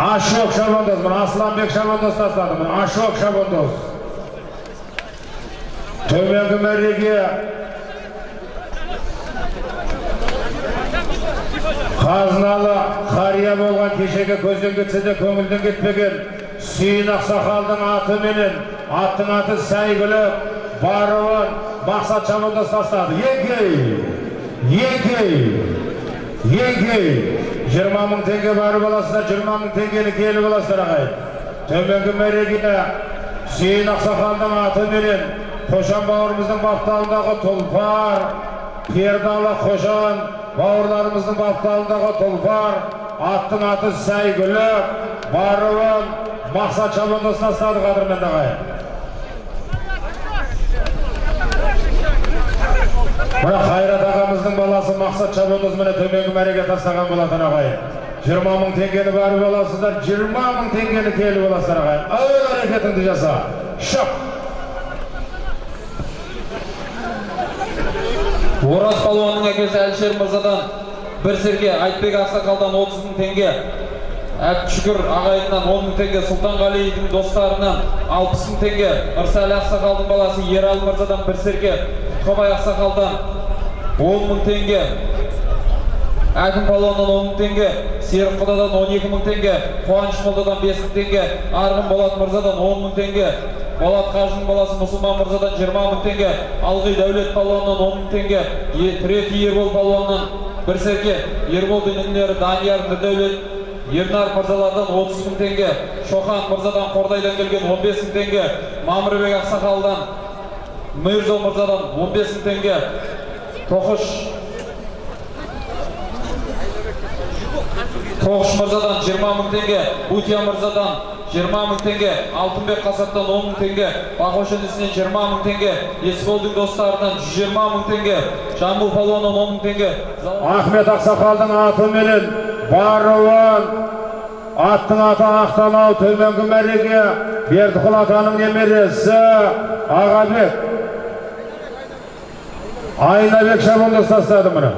Ашок Шабандоз, Aslanbek Шабандоз тастады. Ашок Шабандоз. Төменгі мәреге қазыналы қария болған кешегі көзден кетсе де көңілден кетпеген Сүйін Ақсақалдың аты менен, аттың аты Сәйгүлік, Баруын, Мақсат Шабандоз тастады. Еңкей. 20 мың теңге барып аласыздар, 20 мың теңгені келіп аласыздар ағай. Төменгі мәреге Сүйін Ақсақалдың аты менен, Қошан бауырымыздың баптауындағы тұлпар, Пердалы Қошан бауырларымыздың баптауындағы тұлпар, аттың аты Сәйгүлік, Баруын, Мақсат Шабандоз тастады қадірменді ағай. Мына Қайрат ағамыздың баласы Мақсат Шабандоз міне төменгі мәреге тастаған болатын ағай. 20 мың теңгені барып аласыздар, 20 мың теңгені келіп аласыздар ағай. Әуел әрекетіңді жаса. Шық! Ораз палуанның әкесі Әлшер Мырзадан бір серке, Айтбек Ақсақалдан 30 мың теңге, Әбшүкір ағайынан 10 мың теңге, Сұлтанғалидің достарынан 60 мың теңге, Ырсәлі Ақсақалдың баласы Ералы Мырзадан бір серке, Құтқабай Ақсақалдан 10 мың теңге, Әкім палуаннан 10 мың теңге, Серік Құдадан 12 мың теңге, Қуаныш Молдадан 5 мың теңге, Арғын Болат Мырзадан 10 мың теңге, Болат Қажының баласы Мұсылман Мырзадан 20 мың теңге, Алғи Дәулет палуаннан 10 мың теңге, Треті Ербол палуаннан бір серке, Ерболдың інілері Данияр Нұрдәулет, Ернар Мырзалардан 30 мың теңге, Шоқан Мырзадан Қордайдан келген 15 мың теңге, Мамырбек Ақсақалдан Мырзо Мырзадан 15 мың теңге, Тоғыш Мырзадан 20 мың теңге, Бутия Мырзадан 20 мың теңге, Алтынбек Қасаттан 10 мың теңге, Бақошын ісінен 20 мың теңге, Есболдың достарынан 120 мың теңге, Жамбыл палуаннан 10 мың теңге. Ахмет Ақсақалдың аты менен Баруын, аттың аты Ақтанау, төменгі мәреге Бердіқұл атаның немересі Ағабек Айнабек Шабандоз тастады мұны.